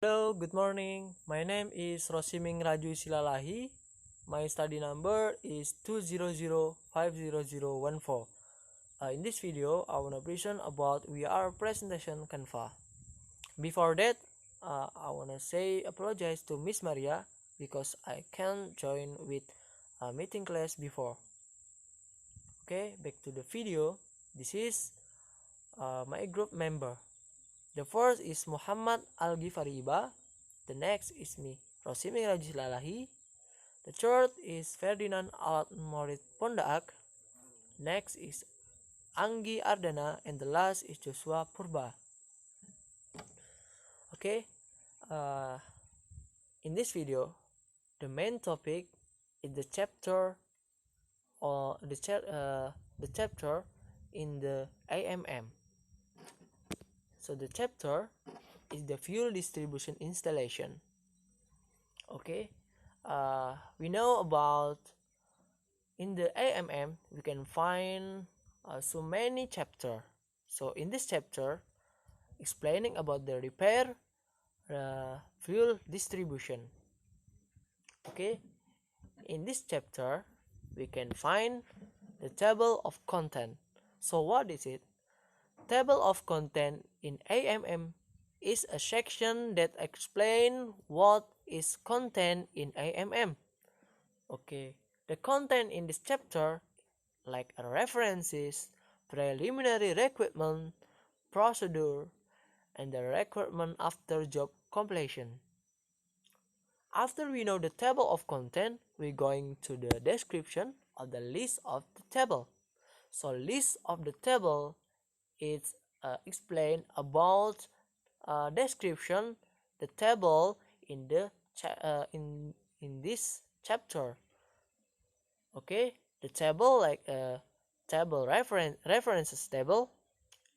Hello, good morning. My name is Rosiming Raju Silalahi. My study number is 200500014. In this video, I want to present about VR presentation Canva. Before that, I want to say apologize to Miss Maria because I can't join with a meeting class before. Okay, back to the video. This is my group member. The first is Muhammad Al-Ghifariba. The next is me, Rosiming Rajilalahi. The third is Ferdinand Al-Morid Pondaak. Next is Anggi Ardana. And the last is Joshua Purba. Okay, in this video, the main topic is the chapter or the chapter in the AMM. So the chapter is the fuel distribution installation. Okay, we know about in the AMM we can find so many chapter. So in this chapter, explaining about the repair fuel distribution. Okay, in this chapter we can find the table of content. So what is it? Table of content in AMM is a section that explains what is content in AMM. Okay, the content in this chapter like references, preliminary requirement, procedure, and the requirement after job completion. After we know the table of content, we're going to the description of the list of the table. So list of the table is explained about description the table in the in this chapter. Okay, the table like table references table,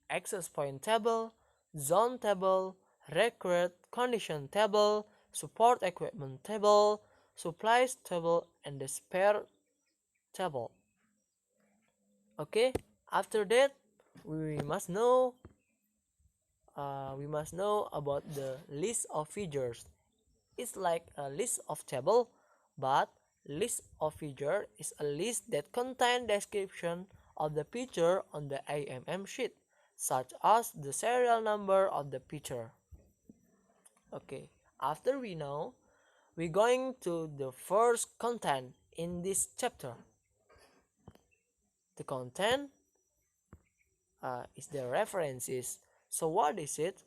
access point table, zone table, required condition table, support equipment table, supplies table, and the spare table. Okay, after that we must know about the list of features. It's like a list of table, but list of feature is a list that contains description of the feature on the AMM sheet, such as the serial number of the feature. Okay, after we know, we're going to the first content in this chapter. The content is the references. So what is it?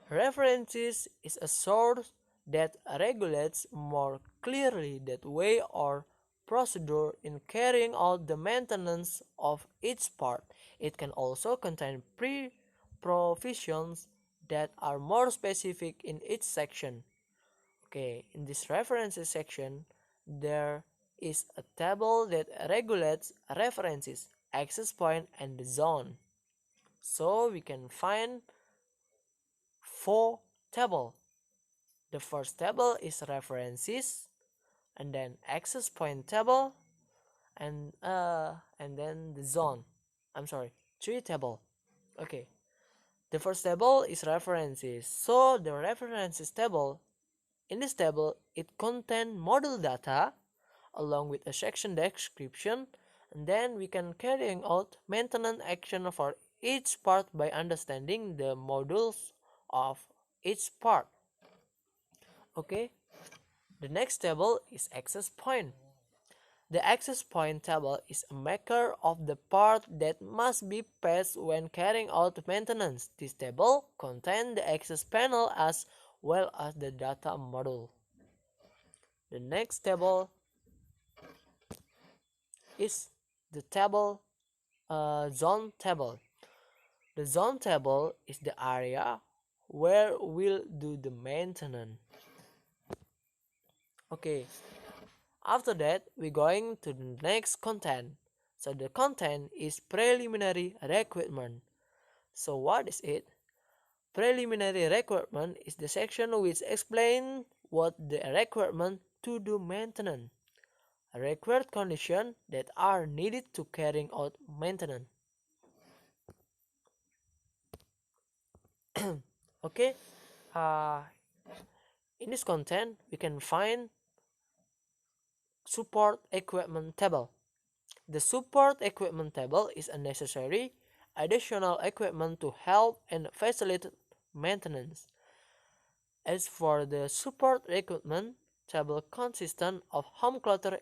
References is a source that regulates more clearly the way or procedure in carrying out the maintenance of each part. It can also contain pre-provisions that are more specific in each section. Okay, in this references section, there is a table that regulates references, access point, and the zone. So we can find 4 tables. The first table is references, and then access point table, and then the zone. 3 table. Okay. The first table is references. So the references table, in this table, it contains model data along with a section description, and then we can carrying out maintenance action for each part by understanding the modules of each part. Okay, the next table is access point. The access point table is a marker of the part that must be passed when carrying out maintenance. This table contains the access panel as well as the data module. The next table is the table zone table. The zone table is the area where we'll do the maintenance. Okay, after that we're going to the next content. So the content is preliminary requirement. So what is it? Preliminary requirement is the section which explains what the requirement to do maintenance, required conditions that are needed to carrying out maintenance. Okay, In this content, we can find support equipment table. The support equipment table is a necessary additional equipment to help and facilitate maintenance. As for the support equipment table consistent of home clutter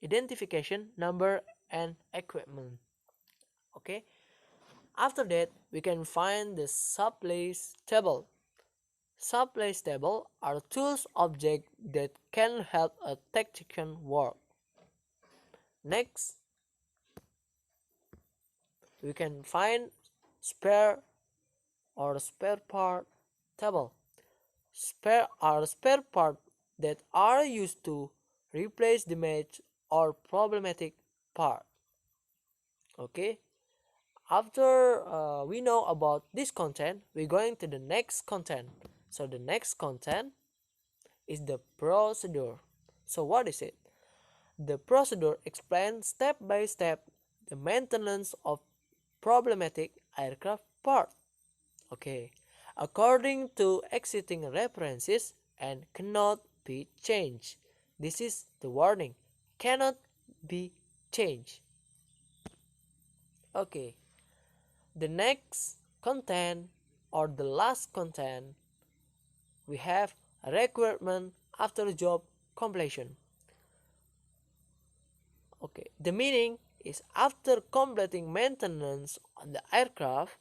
identification number and equipment. Okay. After that, we can find the subplace table. Subplace table are tools objects that can help a technician work. Next, we can find spare or spare part table. Spare are spare parts that are used to replace damaged or problematic part. Okay. After we know about this content, we're going to the next content. So the next content is the procedure. So what is it? The procedure explains step by step the maintenance of problematic aircraft part. Okay, according to existing references and cannot be changed. This is the warning. Cannot be changed. Okay, the next content or the last content we have a requirement after job completion. Okay, the meaning is after completing maintenance on the aircraft,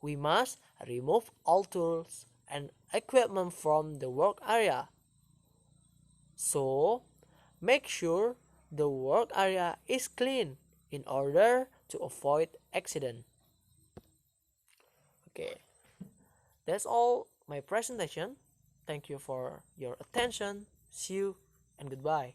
we must remove all tools and equipment from the work area. So, make sure the work area is clean in order to avoid accident. Okay, that's all my presentation. Thank you for your attention. See you and goodbye.